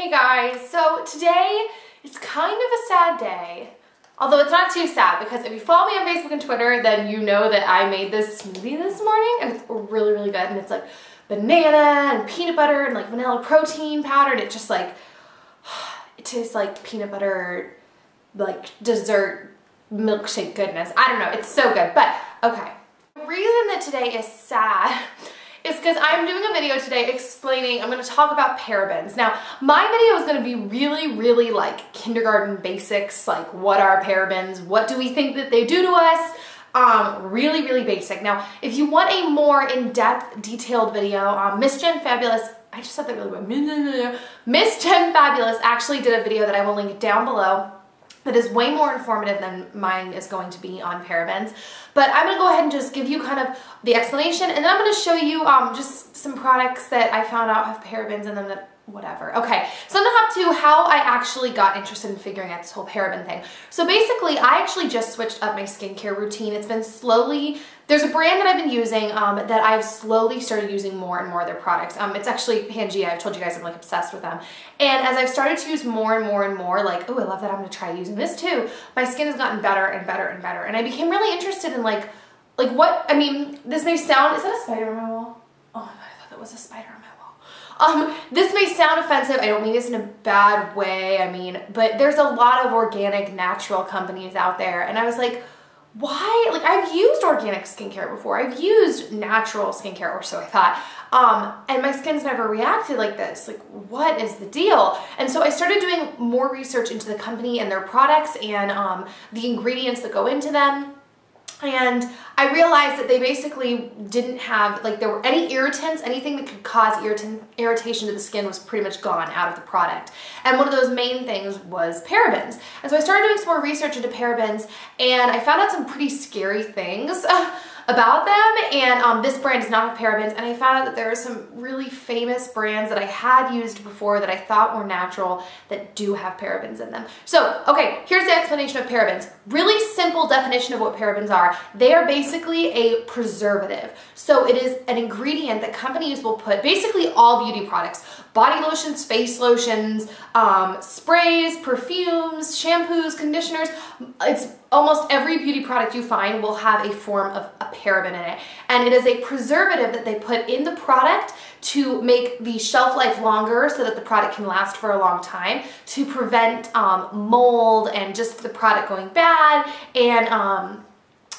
Hey guys, so today is kind of a sad day, although it's not too sad because if you follow me on Facebook and Twitter, then you know that I made this smoothie this morning and it's really, really good, and it's like banana and peanut butter and like vanilla protein powder, and it just like, it tastes like peanut butter, like dessert milkshake goodness. I don't know, it's so good, but okay. The reason that today is sad is because I'm doing a video today explaining, I'm going to talk about parabens. Now, my video is going to be really like kindergarten basics, like what are parabens, what do we think that they do to us, really basic. Now, if you want a more in-depth, detailed video, MISSJENFABULOUS, I just said that really well, MISSJENFABULOUS actually did a video that I will link down below that is way more informative than mine is going to be on parabens. But I'm gonna go ahead and just give you kind of the explanation, and then I'm gonna show you just some products that I found out have parabens in them that whatever. Okay, so I'm gonna hop to how I actually got interested in figuring out this whole paraben thing. So basically, I actually just switched up my skincare routine. It's been slowly, there's a brand that I've been using that I've slowly started using more and more of their products. It's actually Pangea. I've told you guys I'm like obsessed with them. And as I've started to use more and more, like, oh, I love that, I'm gonna try using this too, my skin has gotten better and better and better. And I became really interested in like what, I mean, this may sound, is that a spider on my wall? Oh my God, I thought that was a spider on my wall. This may sound offensive. I don't mean this in a bad way. I mean, but there's a lot of organic, natural companies out there. And I was like, why? Like, I've used organic skincare before. I've used natural skincare, or so I thought. And my skin's never reacted like this. Like, what is the deal? And so I started doing more research into the company and their products and the ingredients that go into them. And I realized that they basically didn't have, like, there were any irritants, anything that could cause irritation to the skin was pretty much gone out of the product. And one of those main things was parabens. And so I started doing some more research into parabens, and I found out some pretty scary things about them. And this brand does not have parabens, and I found out that there are some really famous brands that I had used before that I thought were natural that do have parabens in them. So, okay, here's the explanation of parabens. Really simple definition of what parabens are. They are basically a preservative. So it is an ingredient that companies will put, basically all beauty products, body lotions, face lotions, sprays, perfumes, shampoos, conditioners. It's almost every beauty product you find will have a form of a paraben in it. And it is a preservative that they put in the product to make the shelf life longer so that the product can last for a long time, to prevent mold and just the product going bad, and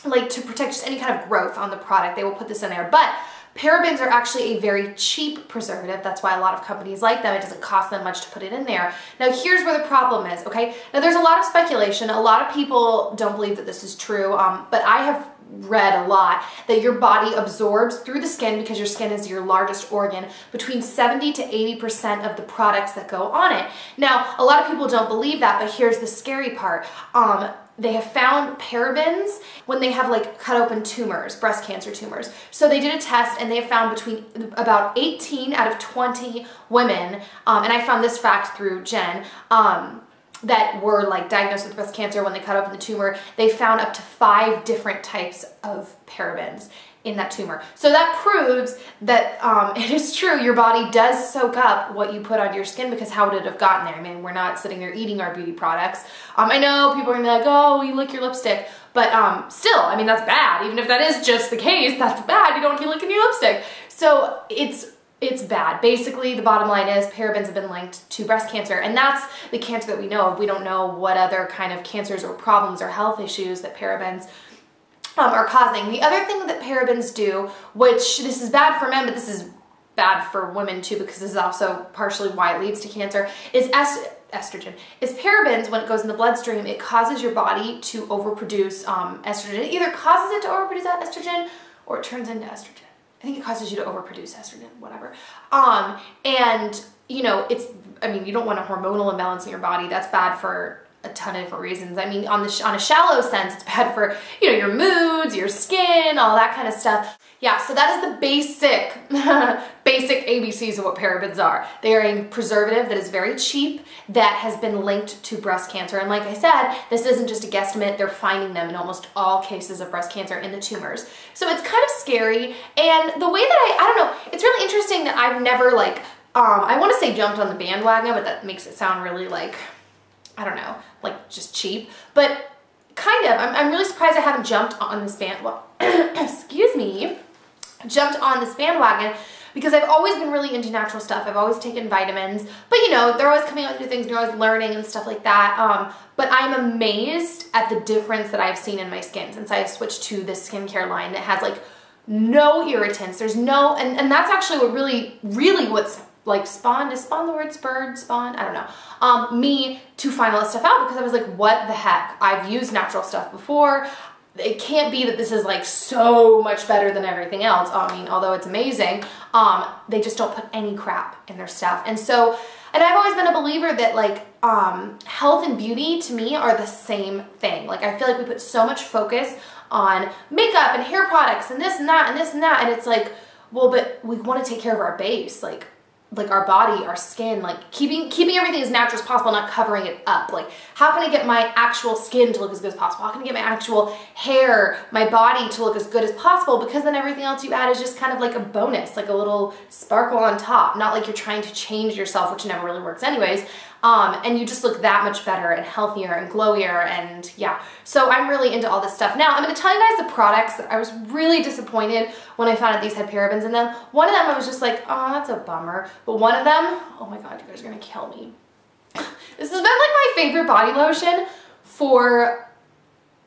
like to protect just any kind of growth on the product. They will put this in there. But parabens are actually a very cheap preservative. That's why a lot of companies like them. It doesn't cost them much to put it in there. Now here's where the problem is, okay? Now there's a lot of speculation. A lot of people don't believe that this is true, but I have read a lot that your body absorbs through the skin, because your skin is your largest organ, between 70 to 80% of the products that go on it. Now, a lot of people don't believe that, but here's the scary part. They have found parabens when they have like cut open tumors, breast cancer tumors. So they did a test and they have found between about 18 out of 20 women, and I found this fact through Jen, that were like diagnosed with breast cancer when they cut open the tumor, they found up to 5 different types of parabens in that tumor. So that proves that it is true, your body does soak up what you put on your skin, because how would it have gotten there? I mean, we're not sitting there eating our beauty products. I know people are gonna be like, oh, you lick your lipstick, but still, I mean, that's bad. Even if that is just the case, that's bad. You don't want to be licking your lipstick. So it's bad. Basically, the bottom line is parabens have been linked to breast cancer, and that's the cancer that we know of. We don't know what other kind of cancers or problems or health issues that parabens are causing. The other thing that parabens do, which this is bad for men, but this is bad for women too, because this is also partially why it leads to cancer, is estrogen. Is parabens, when it goes in the bloodstream, it causes your body to overproduce estrogen. It either causes it to overproduce that estrogen or it turns into estrogen. I think it causes you to overproduce estrogen, whatever. And you know, I mean, you don't want a hormonal imbalance in your body. That's bad for a ton of different reasons. I mean, on a shallow sense, it's bad for, you know, your moods, your skin, all that kind of stuff. Yeah, so that is the basic ABCs of what parabens are. They are a preservative that is very cheap, that has been linked to breast cancer. And like I said, this isn't just a guesstimate. They're finding them in almost all cases of breast cancer in the tumors. So it's kind of scary. And the way that I don't know, it's really interesting that I've never like I want to say jumped on the bandwagon, but that makes it sound really like, I don't know, like just cheap. But kind of, I'm really surprised I haven't jumped on this excuse me, jumped on this bandwagon, because I've always been really into natural stuff. I've always taken vitamins, but you know, they're always coming out with new things and you're always learning and stuff like that. But I'm amazed at the difference that I've seen in my skin since I switched to this skincare line that has like no irritants. There's no, and that's actually what really what's like spawned, is spawn the word spurred, spawn? I don't know. Me to find all this stuff out, because I was like, what the heck? I've used natural stuff before. It can't be that this is like so much better than everything else. I mean, although it's amazing, they just don't put any crap in their stuff. And so, and I've always been a believer that like health and beauty to me are the same thing. Like I feel like we put so much focus on makeup and hair products and this and that and this and that. And it's like, well, but we want to take care of our base. Like our body, our skin, like keeping everything as natural as possible, not covering it up. Like, how can I get my actual skin to look as good as possible? How can I get my actual hair, my body to look as good as possible? Because then everything else you add is just kind of like a bonus, like a little sparkle on top. Not like you're trying to change yourself, which never really works anyways. And you just look that much better and healthier and glowier, and yeah. So I'm really into all this stuff. Now, I'm going to tell you guys the products that I was really disappointed when I found out these had parabens in them. One of them I was just like, oh, that's a bummer. But one of them, oh my god, you guys are going to kill me. This has been like my favorite body lotion for,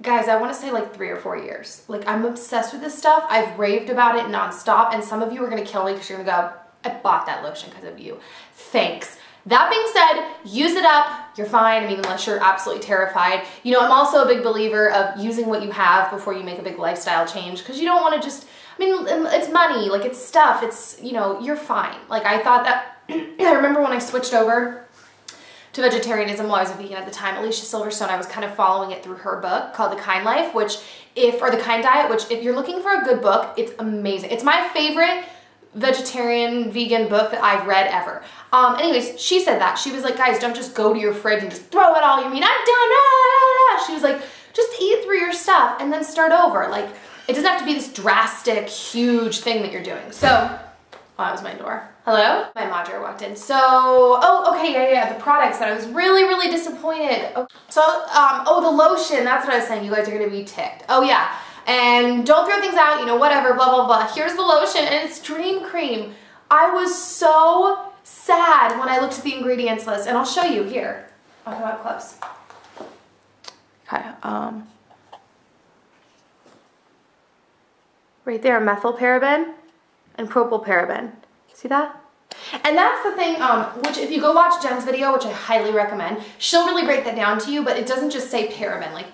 guys, I want to say like 3 or 4 years. Like, I'm obsessed with this stuff. I've raved about it nonstop, and some of you are going to kill me because you're going to go, I bought that lotion because of you. Thanks. That being said, use it up, you're fine. I mean, unless you're absolutely terrified. You know, I'm also a big believer of using what you have before you make a big lifestyle change, because you don't want to just, I mean, it's money, like it's stuff, it's, you know, you're fine. Like I thought that, I remember when I switched over to vegetarianism while I was a vegan at the time, Alicia Silverstone, I was kind of following it through her book called The Kind Life, or The Kind Diet, which if you're looking for a good book, it's amazing. It's my favorite vegetarian vegan book that I've read ever. Anyways, she said that. She was like, guys, don't just go to your fridge and just throw it all you mean. I'm done. She was like, just eat through your stuff and then start over. Like, it doesn't have to be this drastic, huge thing that you're doing. So, oh, that was my door. Hello? My moderator walked in. So, oh, okay, yeah, the products that I was really, really disappointed. Okay. So, oh, the lotion, that's what I was saying. You guys are gonna be ticked. Oh, yeah. And don't throw things out, you know, whatever, blah, blah, blah. Here's the lotion, and it's Dream Cream. I was so sad when I looked at the ingredients list, and I'll show you here. I'll come up close. Okay, right there, methylparaben and propylparaben. See that? And that's the thing, which if you go watch Jen's video, which I highly recommend, she'll really break that down to you, but it doesn't just say paraben. Like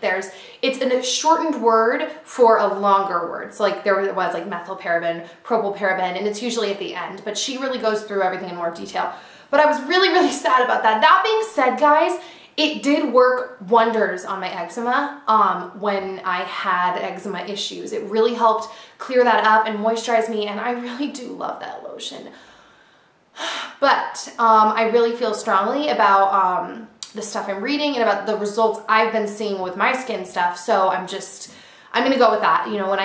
it's a shortened word for a longer word. So like there was like methylparaben, propylparaben, and it's usually at the end, but she really goes through everything in more detail. But I was really, really sad about that. That being said, guys, it did work wonders on my eczema when I had eczema issues. It really helped clear that up and moisturize me, and I really do love that lotion. But I really feel strongly about the stuff I'm reading and about the results I've been seeing with my skin stuff. So I'm gonna go with that. You know,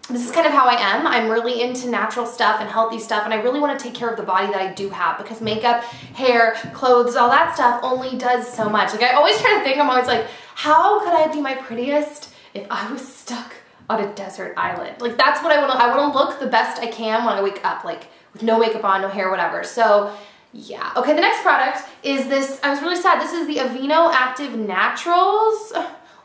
this is kind of how I am. I'm really into natural stuff and healthy stuff, and I really want to take care of the body that I do have, because makeup, hair, clothes, all that stuff only does so much. Like I always try to think, I'm always like, how could I be my prettiest if I was stuck on a desert island? Like that's what I want to look the best I can when I wake up, like with no makeup on, no hair, whatever. So yeah. Okay, the next product is this. I was really sad. This is the Amino Naturals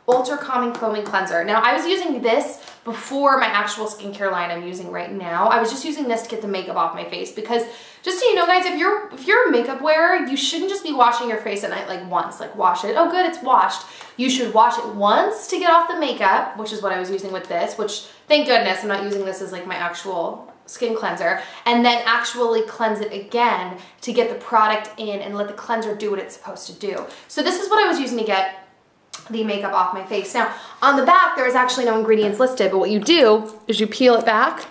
Ultra Calming Foaming Cleanser. Now, I was using this before my actual skincare line I'm using right now. I was just using this to get the makeup off my face, because just so you know, guys, if you're a makeup wearer, you shouldn't just be washing your face at night like once, like wash it. Oh, good, it's washed. You should wash it once to get off the makeup, which is what I was using with this, which thank goodness I'm not using this as like my actual skin cleanser, and then actually cleanse it again to get the product in and let the cleanser do what it's supposed to do. So this is what I was using to get the makeup off my face. Now, on the back, there is actually no ingredients listed, but what you do is you peel it back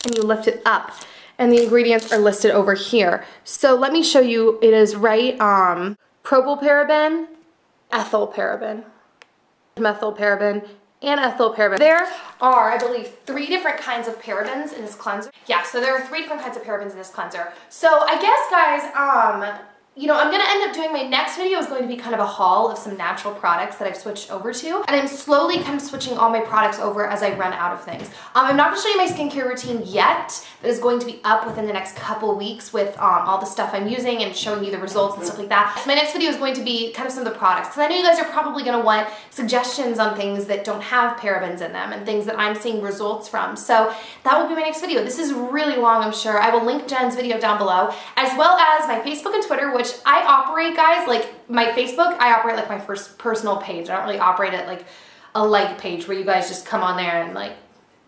and you lift it up, and the ingredients are listed over here. So let me show you. It is right, propylparaben, ethylparaben, methylparaben, and ethyl parabens. There are, I believe, 3 different kinds of parabens in this cleanser. Yeah, so there are 3 different kinds of parabens in this cleanser. So I guess, guys, you know, I'm gonna end up doing, my next video is going to be kind of a haul of some natural products that I've switched over to. And I'm slowly kind of switching all my products over as I run out of things. I'm not gonna show you my skincare routine yet. That is going to be up within the next couple weeks with all the stuff I'm using and showing you the results and stuff like that. So my next video is going to be kind of some of the products, because I know you guys are probably gonna want suggestions on things that don't have parabens in them and things that I'm seeing results from. So that will be my next video. This is really long, I'm sure. I will link Jen's video down below, as well as my Facebook and Twitter, which I operate, guys, like my Facebook, I operate like my first personal page. I don't really operate it like a like page where you guys just come on there and like,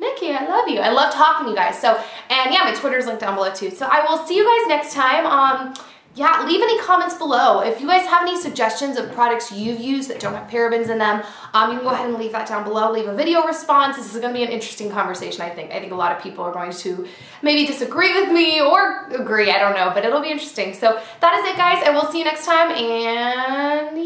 Nikki, I love you. I love talking to you guys. So, and yeah, my Twitter's linked down below too. So I will see you guys next time. Yeah, leave any comments below. If you guys have any suggestions of products you've used that don't have parabens in them, you can go ahead and leave that down below. Leave a video response. This is going to be an interesting conversation, I think. I think a lot of people are going to maybe disagree with me or agree. I don't know, but it'll be interesting. So that is it, guys. I will see you next time, and